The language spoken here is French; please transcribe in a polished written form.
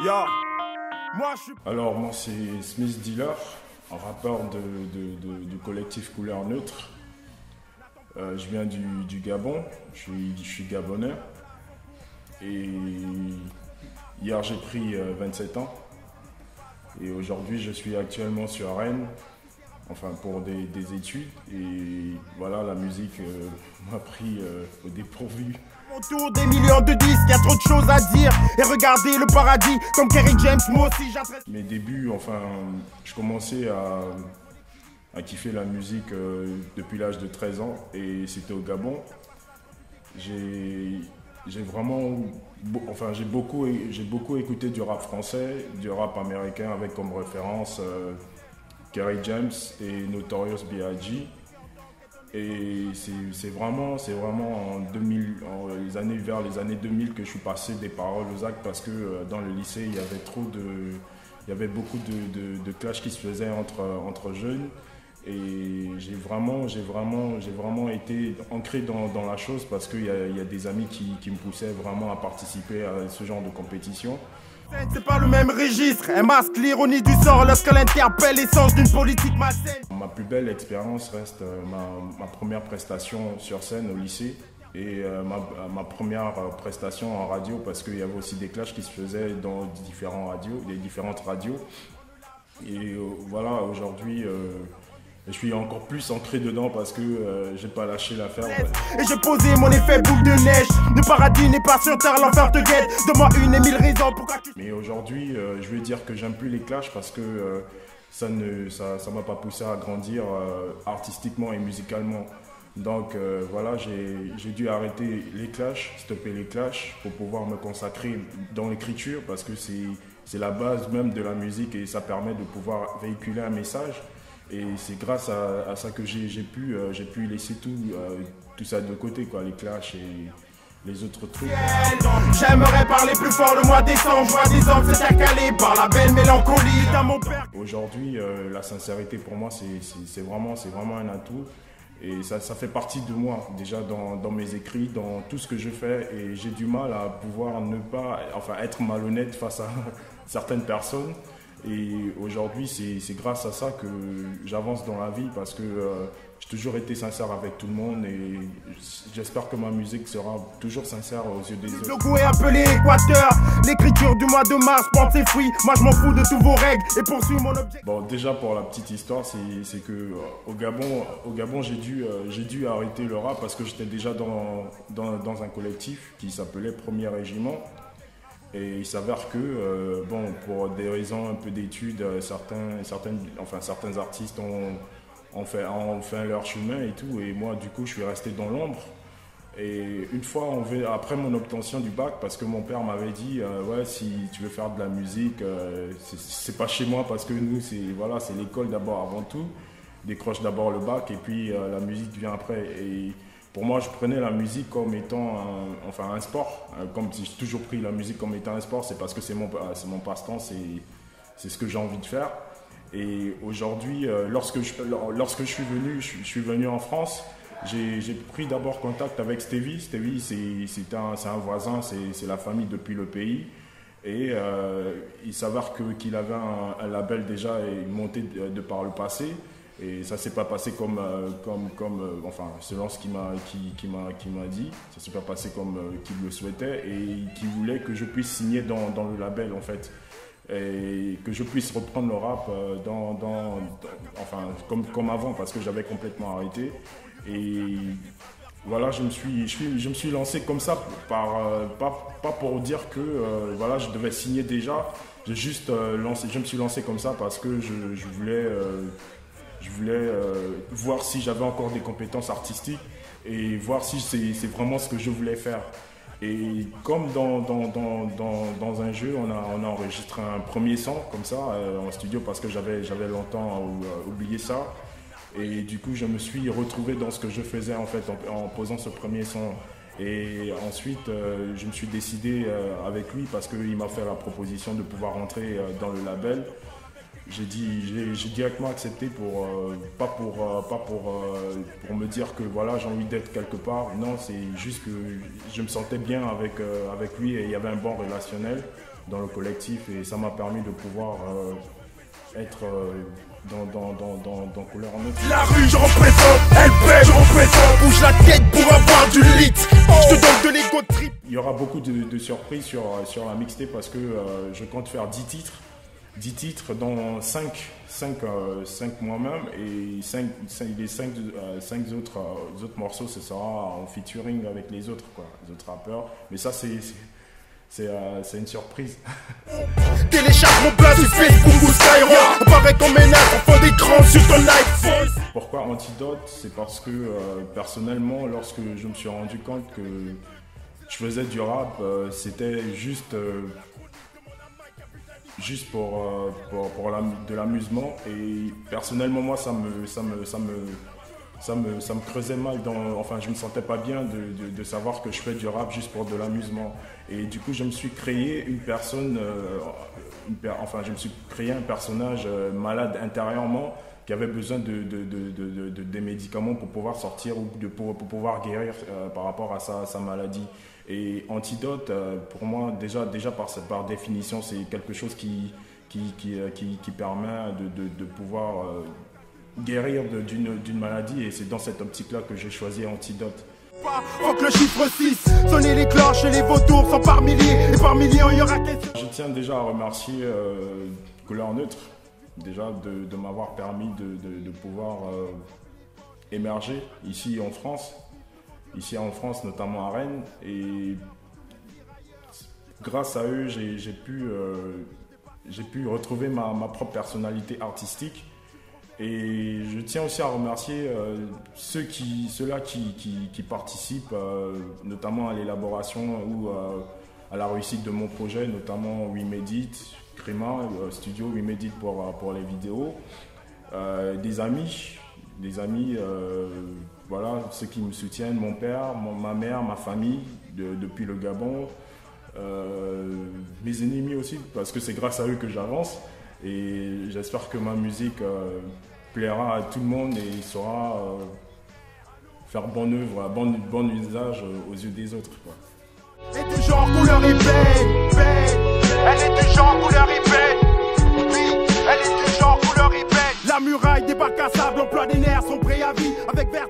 Yo, moi je suis... Alors moi c'est Smith Dealer, un rappeur du collectif Couleur Neutre. Je viens du Gabon, je suis gabonais. Et hier j'ai pris 27 ans. Et aujourd'hui je suis actuellement sur Rennes, enfin pour des études. Et voilà, la musique m'a pris au dépourvu. Autour des millions de disques, y a trop de choses à dire. Et regardez le paradis, comme Kerry James, moi aussi j'adresse. Mes débuts, enfin, je commençais à kiffer la musique depuis l'âge de 13 ans et c'était au Gabon. J'ai vraiment, enfin, j'ai beaucoup écouté du rap français, du rap américain avec comme référence Kerry James et Notorious B.I.G. Et c'est vraiment vers les années 2000 que je suis passé des paroles aux actes parce que dans le lycée il y avait beaucoup de clashs qui se faisaient entre jeunes et j'ai vraiment été ancré dans la chose parce qu'il y a des amis qui me poussaient vraiment à participer à ce genre de compétition. C'est pas le même registre, un masque l'ironie du sort lorsqu'elle interpelle l'essence d'une politique malsaine. Ma plus belle expérience reste ma première prestation sur scène au lycée et ma première prestation en radio parce qu'il y avait aussi des clashs qui se faisaient dans les différentes radios. Et voilà, aujourd'hui je suis encore plus ancré dedans parce que j'ai pas lâché l'affaire. Et j'ai posé mon effet boule de neige. Le paradis n'est pas sur terre, l'enfer te guette. Donne-moi une et mille raisons pourquoi tu... Mais aujourd'hui, je vais dire que j'aime plus les clashs parce que ça m'a pas poussé à grandir artistiquement et musicalement. Donc voilà, j'ai dû arrêter les clashs, stopper les clashs pour pouvoir me consacrer dans l'écriture parce que c'est la base même de la musique et ça permet de pouvoir véhiculer un message. Et c'est grâce à ça que j'ai pu laisser tout ça de côté, quoi, les clashs et les autres trucs. J'aimerais parler plus fort le mois décembre, je vois des hommes s'intercaler par la belle mélancolie dans mon père. Aujourd'hui, la sincérité pour moi, c'est vraiment un atout. Et ça fait partie de moi, déjà dans mes écrits, dans tout ce que je fais. Et j'ai du mal à pouvoir ne pas, enfin, être malhonnête face à certaines personnes. Et aujourd'hui, c'est grâce à ça que j'avance dans la vie parce que j'ai toujours été sincère avec tout le monde et j'espère que ma musique sera toujours sincère aux yeux des autres. Le goût est appelé Équateur, l'écriture du mois de mars porte ses fruits. Moi je m'en fous de tous vos règles et poursuis mon objectif. Bon, déjà pour la petite histoire, c'est que au Gabon j'ai dû arrêter le rap parce que j'étais déjà dans un collectif qui s'appelait Premier Régiment. Et il s'avère que, bon, pour des raisons un peu d'études, certains artistes ont fait leur chemin et tout. Et moi, du coup, je suis resté dans l'ombre. Et une fois, après mon obtention du bac, parce que mon père m'avait dit, ouais, si tu veux faire de la musique, c'est pas chez moi parce que nous, c'est l'école d'abord avant tout. Décroche d'abord le bac et puis la musique vient après. Et pour moi, je prenais la musique comme étant un sport. Comme si j'ai toujours pris la musique comme étant un sport, c'est parce que c'est mon passe-temps, c'est ce que j'ai envie de faire. Et aujourd'hui, lorsque je suis venu en France, j'ai pris d'abord contact avec Stevie. Stevie, c'est un voisin, c'est la famille depuis le pays. Et il s'avère qu'il avait un label déjà monté de par le passé. Et ça s'est pas passé selon ce qu'il m'a dit, ça s'est pas passé comme qu'il le souhaitait et qu'il voulait que je puisse signer dans le label en fait et que je puisse reprendre le rap comme avant parce que j'avais complètement arrêté et voilà, je me suis lancé comme ça pas pour dire que voilà, je devais signer déjà, je me suis lancé comme ça parce que je voulais voir si j'avais encore des compétences artistiques et voir si c'est vraiment ce que je voulais faire. Et comme dans un jeu, on a enregistré un premier son comme ça en studio parce que j'avais longtemps oublié ça. Et du coup, je me suis retrouvé dans ce que je faisais en fait en posant ce premier son. Et ensuite, je me suis décidé avec lui parce qu'il m'a fait la proposition de pouvoir rentrer dans le label. J'ai directement accepté pas pour me dire que voilà, j'ai envie d'être quelque part. Non, c'est juste que je me sentais bien avec lui et il y avait un bon relationnel. dans le collectif et ça m'a permis de pouvoir être dans Couleur en Neutre. La rue, je représente, elle paie, je représente, bouge la tête pour avoir du lit. Je te donne de l'ego trip. Il y aura beaucoup de surprises sur la mixtape parce que je compte faire 10 titres. 10 titres dans 5 moi-même et les 5 autres morceaux, ce sera en featuring avec les autres rappeurs. Mais ça, c'est une surprise. Télécharge mon plat sur Facebook ou Skyrock. Apparaît ton ménage en fond d'écran sur ton iPhone. Pourquoi Antidote? C'est parce que personnellement, lorsque je me suis rendu compte que je faisais du rap, c'était juste pour de l'amusement et personnellement moi ça me creusait mal enfin je me sentais pas bien de savoir que je fais du rap juste pour de l'amusement et du coup je me suis créé une personne je me suis créé un personnage malade intérieurement qui avait besoin des médicaments pour pouvoir sortir ou pour pouvoir guérir par rapport à sa maladie. Et Antidote, pour moi, déjà par définition, c'est quelque chose qui permet de pouvoir guérir d'une maladie. Et c'est dans cette optique-là que j'ai choisi Antidote. Fuck le chiffre 6, sonnez les cloches et les vautours sont par milliers. Et par millions, il y aura question. Je tiens déjà à remercier Couleur Neutre, déjà de m'avoir permis de pouvoir émerger ici en France. Ici en France, notamment à Rennes, et grâce à eux, j'ai pu retrouver ma propre personnalité artistique. Et je tiens aussi à remercier ceux-là qui participent, notamment à l'élaboration ou à la réussite de mon projet, notamment We Made It, Crima, studio We Made It pour les vidéos, des amis. Voilà, ceux qui me soutiennent, mon père, ma mère, ma famille depuis le Gabon, mes ennemis aussi, parce que c'est grâce à eux que j'avance. Et j'espère que ma musique plaira à tout le monde et saura faire bonne œuvre, bon usage aux yeux des autres. Elle est de genre couleur épais, elle est de genre couleur épais, oui, elle est de genre couleur épais. La muraille des bacs à sable, emploi des nerfs, son préavis avec verre.